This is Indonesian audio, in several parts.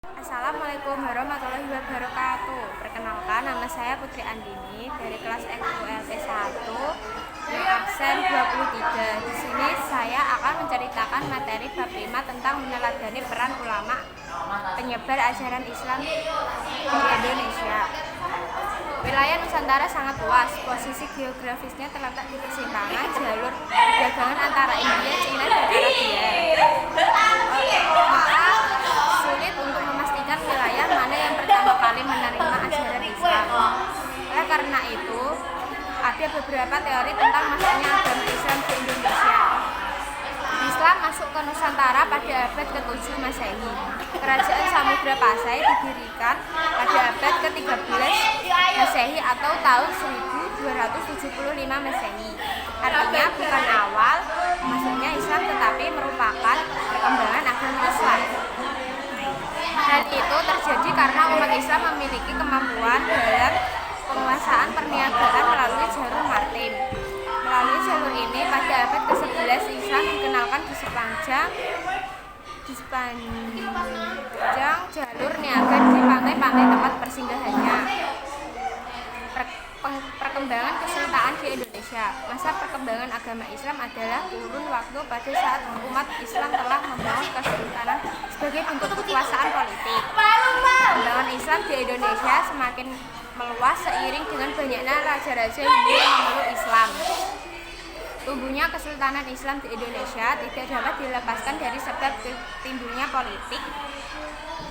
Assalamualaikum warahmatullahi wabarakatuh. Perkenalkan, nama saya Putri Andini dari kelas XULT 1 yang absen 23. Di sini saya akan menceritakan materi bab 5 tentang meneladani peran ulama penyebar ajaran Islam di Indonesia. Wilayah Nusantara sangat luas. Posisi geografisnya terletak di persimpangan jalur perdagangan antara India, Cina, dan Arabia. Maka sulit untuk memastikan wilayah mana yang pertama kali menerima ajaran Islam. Oleh karena itu, ada beberapa teori tentang masuknya agama Islam ke Indonesia. Islam masuk ke Nusantara pada abad ke-7 Masehi. Kerajaan Samudra Pasai didirikan pada abad ke-13 Masehi atau tahun 1275 Masehi. Artinya bukan awal masuknya Islam, tetapi merupakan perkembangan agama Islam. Hal itu terjadi karena umat Islam memiliki kemampuan dalam penguasaan perniagaan melalui jalur maritim. Melalui jalur ini, pada abad ke-11 Islam dikenalkan di sepanjang jalur niaga di pantai-pantai tempat persinggahannya. Perkembangan kesultanan di Indonesia. Masa perkembangan agama Islam adalah kurun waktu pada saat umat Islam telah membangun kesultanan sebagai bentuk kekuasaan politik. Perkembangan Islam di Indonesia semakin meluas seiring dengan banyaknya raja-raja Hindu yang memeluk Islam. Tumbuhnya kesultanan Islam di Indonesia tidak dapat dilepaskan dari sebab timbulnya politik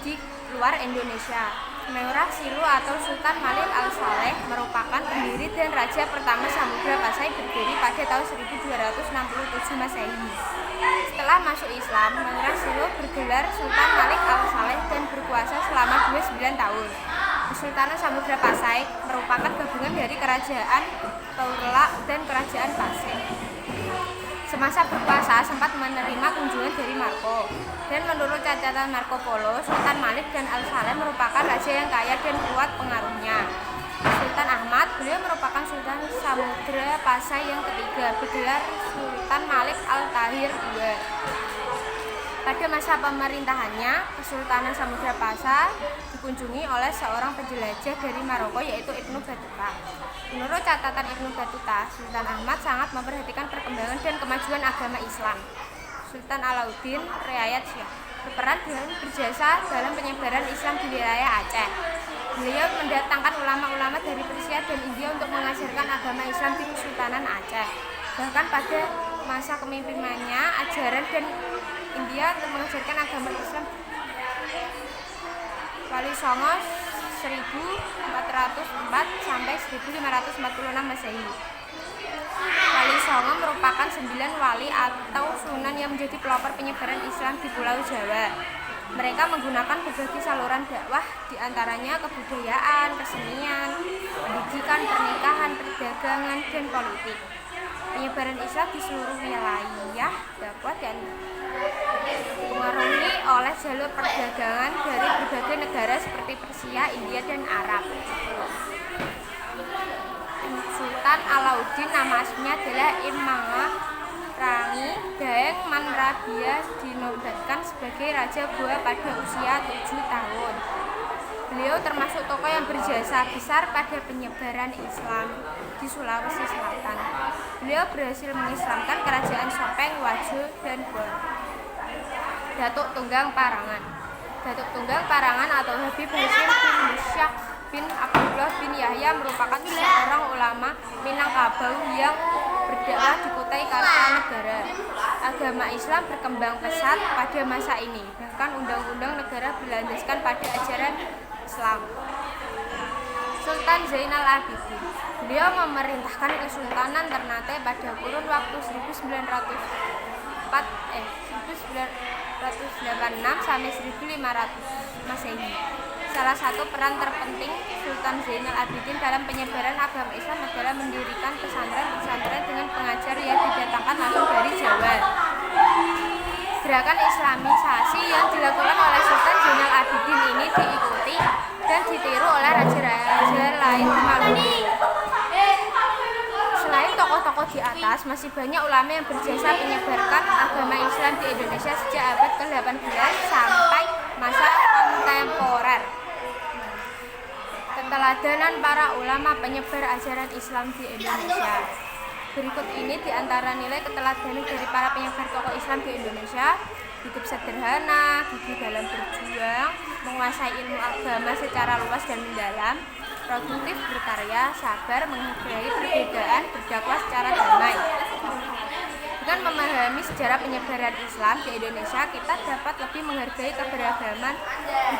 di luar Indonesia. Merah Silu atau Sultan Malik Al-Saleh merupakan pendiri dan raja pertama Samudra Pasai, berdiri pada tahun 1267 Masehi. Setelah masuk Islam, Merah Silu bergelar Sultan Malik Al-Saleh dan berkuasa selama 29 tahun. Kesultanan Samudra Pasai merupakan gabungan dari Kerajaan Taurlak dan Kerajaan Pasai. Semasa berkuasa sempat menerima kunjungan dari Maroko, dan menurut catatan Marco Polo, Sultan Malik dan Al-Saleh merupakan raja yang kaya dan kuat pengaruhnya. Sultan Ahmad, beliau merupakan Sultan Samudra Pasai yang ketiga, bergelar Sultan Malik Al-Tahir II. Pada masa pemerintahannya, Kesultanan Samudra Pasai dikunjungi oleh seorang penjelajah dari Maroko, yaitu Ibnu Battuta. Menurut catatan Ibnu Battuta, Sultan Ahmad sangat memperhatikan perkembangan dan kemajuan agama Islam. Sultan Alauddin Riayat Shah berperan dan berjasa dalam penyebaran Islam di wilayah Aceh. Beliau mendatangkan ulama-ulama dari Persia dan India untuk mengajarkan agama Islam di Kesultanan Aceh. Bahkan pada masa kepemimpinannya, ajaran dan India untuk mengajarkan agama Islam. Wali Songo 1404 sampai 1546 Masehi. Wali Songo merupakan 9 wali atau sunan yang menjadi pelopor penyebaran Islam di Pulau Jawa. Mereka menggunakan berbagai saluran dakwah, diantaranya kebudayaan, kesenian, pendidikan, pernikahan, perdagangan, dan politik. Penyebaran Islam di seluruh wilayah dakwah dan dipengaruhi oleh jalur perdagangan dari berbagai negara seperti Persia, India, dan Arab. Sultan Alauddin nama aslinya adalah Imam Rangi Daeng Manrabia, dinobatkan sebagai Raja Goa pada usia 7 tahun. Beliau termasuk tokoh yang berjasa besar pada penyebaran Islam di Sulawesi Selatan. Beliau berhasil mengislamkan kerajaan Sopeng, Wajo, dan Bor. Datuk Tunggang Parangan. Datuk Tunggang Parangan atau Habib Hasyim bin Musyak bin Abdullah bin Yahya merupakan seorang ulama Minangkabau yang berdakwah di Kutai Kartanegara. Agama Islam berkembang pesat pada masa ini, bahkan undang-undang negara berlandaskan pada ajaran Islam. Sultan Zainal Abidin. Beliau memerintahkan Kesultanan Ternate pada kurun waktu 1986 sampai 1500 Masehi. Salah satu peran terpenting Sultan Zainal Abidin dalam penyebaran agama Islam adalah mendirikan pesantren-pesantren dengan pengajar yang didatangkan langsung dari Jawa. Gerakan Islamisasi yang dilakukan oleh Sultan Zainal Abidin ini diikuti dan ditiru oleh raja-raja lain di Maluku. Selain tokoh-tokoh di atas, masih banyak ulama yang berjasa menyebarkan agama Islam di Indonesia sejak abad ke-18 sampai masa kontemporer. Keteladanan para ulama penyebar ajaran Islam di Indonesia. Berikut ini diantara nilai keteladanan dari para penyebar tokoh Islam di Indonesia: hidup sederhana, gigih dalam berjuang, menguasai ilmu agama secara luas dan mendalam, produktif berkarya, sabar, menghargai perbedaan, berdakwah secara damai. Dengan memahami sejarah penyebaran Islam di Indonesia, kita dapat lebih menghargai keberagaman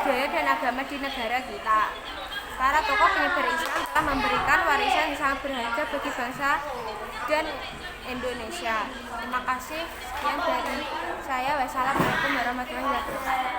budaya dan agama di negara kita. Para tokoh penyebar Islam telah memberikan warisan yang sangat berharga bagi bangsa dan Indonesia. Terima kasih. Sekian dari saya. Wassalamualaikum warahmatullahi wabarakatuh.